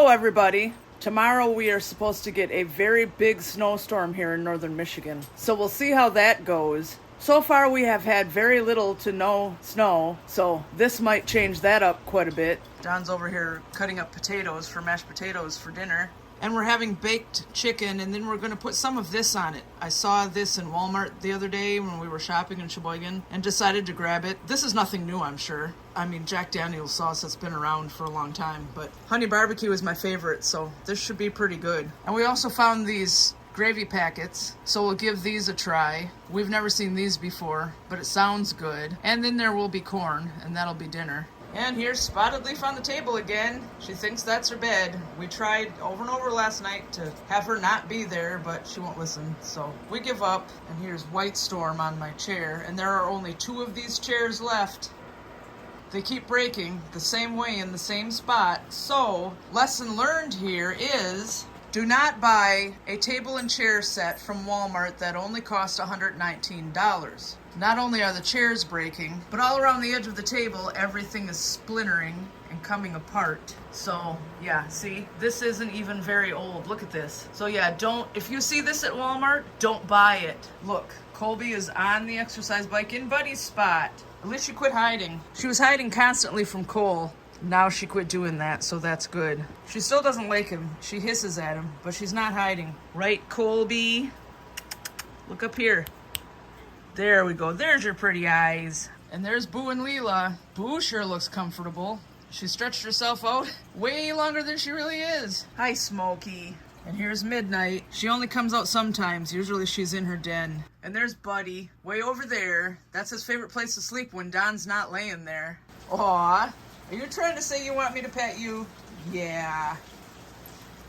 Hello everybody. Tomorrow we are supposed to get a very big snowstorm here in northern Michigan. So we'll see how that goes. So far we have had very little to no snow, so this might change that up quite a bit. Don's over here cutting up potatoes for mashed potatoes for dinner. And we're having baked chicken, and then we're going to put some of this on it. I saw this in Walmart the other day when we were shopping in Sheboygan and decided to grab it. This is nothing new, I'm sure. I mean, Jack Daniel's sauce has been around for a long time, but honey barbecue is my favorite, so this should be pretty good. And we also found these gravy packets, so we'll give these a try. We've never seen these before, but it sounds good. And then there will be corn, and that'll be dinner. And here's Spotted Leaf on the table again. She thinks that's her bed. We tried over and over last night to have her not be there, but she won't listen, so we give up. And here's White Storm on my chair, and there are only 2 of these chairs left. They keep breaking the same way in the same spot. So, lesson learned here is, do not buy a table and chair set from Walmart that only cost $119. Not only are the chairs breaking, but all around the edge of the table, everything is splintering and coming apart. So, yeah, see, this isn't even very old. Look at this. So yeah, if you see this at Walmart, don't buy it. Look, Colby is on the exercise bike in Buddy's spot. At least she quit hiding. She was hiding constantly from Cole. Now she quit doing that, so that's good. She still doesn't like him. She hisses at him, but she's not hiding. Right, Colby? Look up here. There we go. There's your pretty eyes. And there's Boo and Leela. Boo sure looks comfortable. She stretched herself out way longer than she really is. Hi, Smokey. And here's Midnight. She only comes out sometimes. Usually she's in her den. And there's Buddy, way over there. That's his favorite place to sleep when Don's not laying there. Aw. Are you trying to say you want me to pet you? Yeah.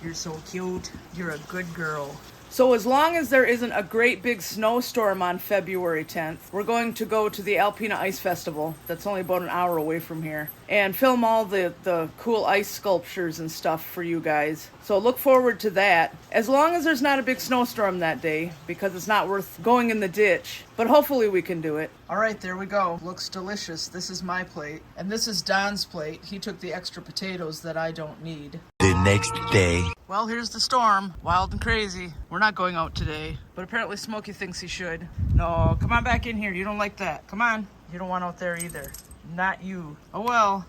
You're so cute. You're a good girl. So as long as there isn't a great big snowstorm on February 10th, we're going to go to the Alpena Ice Festival. That's only about an hour away from here. And film all the cool ice sculptures and stuff for you guys. So look forward to that. As long as there's not a big snowstorm that day, because it's not worth going in the ditch. But hopefully we can do it. All right, there we go. Looks delicious. This is my plate. And this is Don's plate. He took the extra potatoes that I don't need. The next day. Well, here's the storm. Wild and crazy. We're not going out today. But apparently Smokey thinks he should. No, come on back in here. You don't like that. Come on. You don't want out there either. Not you. Oh well.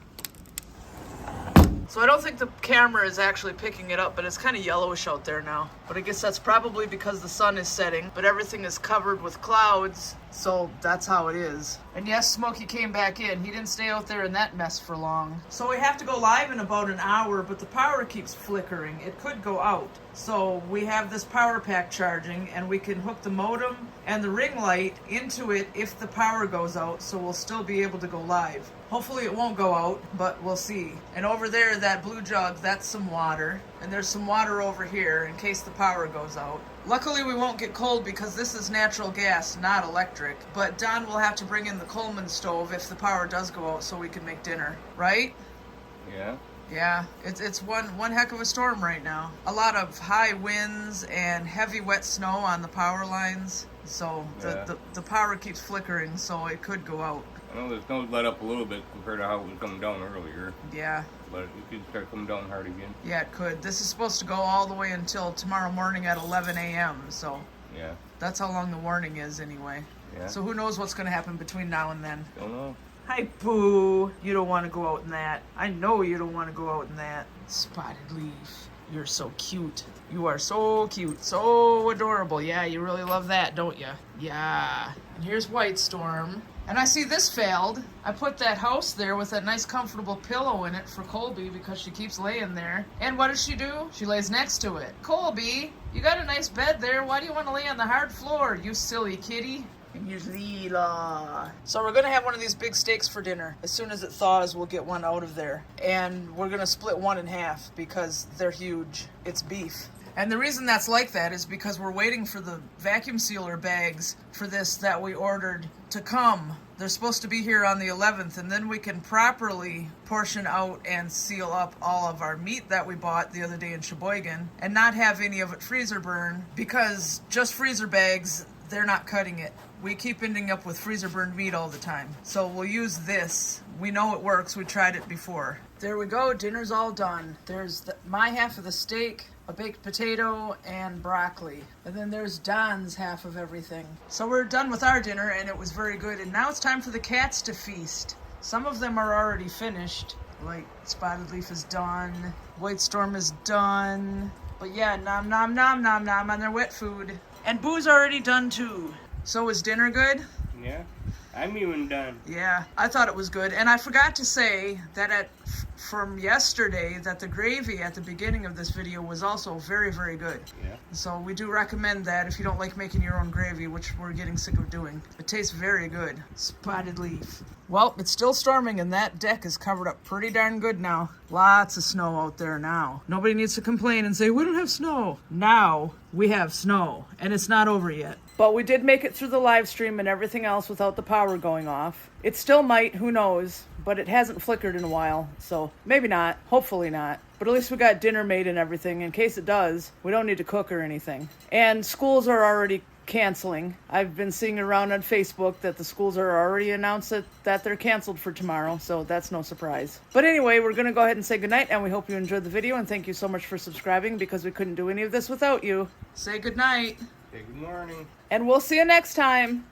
So I don't think the camera is actually picking it up, but it's kind of yellowish out there now. But I guess that's probably because the sun is setting, but everything is covered with clouds, so that's how it is. And yes, Smokey came back in. He didn't stay out there in that mess for long. So we have to go live in about an hour, but the power keeps flickering. It could go out. So we have this power pack charging, and we can hook the modem and the ring light into it if the power goes out, so we'll still be able to go live. Hopefully it won't go out, but we'll see. And over there, that blue jug, that's some water. And there's some water over here in case the power goes out. Luckily we won't get cold because this is natural gas, not electric. But Don will have to bring in the Coleman stove if the power does go out so we can make dinner. Right? Yeah. Yeah, it's one heck of a storm right now. A lot of high winds and heavy wet snow on the power lines. So the power keeps flickering, so it could go out. I know the snow's let up a little bit compared to how it was coming down earlier. Yeah. But it could start coming down hard again. Yeah, it could. This is supposed to go all the way until tomorrow morning at 11 a.m., so Yeah. that's how long the warning is anyway. Yeah. So who knows what's going to happen between now and then. Don't know. Hi, Boo. You don't want to go out in that. I know you don't want to go out in that. Spotted Leaf. You're so cute. You are so cute. So adorable. Yeah, you really love that, don't you? Yeah. And here's White Storm. And I see this failed. I put that house there with that nice comfortable pillow in it for Colby because she keeps laying there. And what does she do? She lays next to it. Colby, you got a nice bed there. Why do you want to lay on the hard floor, you silly kitty? And here's Leela. So we're going to have one of these big steaks for dinner. As soon as it thaws, we'll get one out of there. And we're going to split one in half because they're huge. It's beef. And the reason that's like that is because we're waiting for the vacuum sealer bags for this that we ordered to come. They're supposed to be here on the 11th, and then we can properly portion out and seal up all of our meat that we bought the other day in Sheboygan and not have any of it freezer burn, because just freezer bags, they're not cutting it. we keep ending up with freezer burned meat all the time. So we'll use this. We know it works. We tried it before. There we go. Dinner's all done. There's my half of the steak, a baked potato, and broccoli. And then there's Don's half of everything. So we're done with our dinner, and it was very good. And now it's time for the cats to feast. Some of them are already finished. Like Spotted Leaf is done. White Storm is done. But yeah, nom nom nom nom nom on their wet food. And Boo's already done too. So is dinner good? Yeah, I'm even done. Yeah, I thought it was good. And I forgot to say that from yesterday that the gravy at the beginning of this video was also very, very good. Yeah. So we do recommend that if you don't like making your own gravy, which we're getting sick of doing. It tastes very good. Spotted Leaf. Well, it's still storming and that deck is covered up pretty darn good now. Lots of snow out there now. Nobody needs to complain and say, we don't have snow. Now we have snow and it's not over yet. But we did make it through the live stream and everything else without the power going off. It still might, who knows, but it hasn't flickered in a while, so maybe not, hopefully not. But at least we got dinner made and everything. In case it does, we don't need to cook or anything. And schools are already canceling. I've been seeing around on Facebook that the schools are already announced that they're canceled for tomorrow, so that's no surprise. But anyway, we're going to go ahead and say goodnight, and we hope you enjoyed the video, and thank you so much for subscribing, because we couldn't do any of this without you. Say goodnight. Hey, good morning. And we'll see you next time.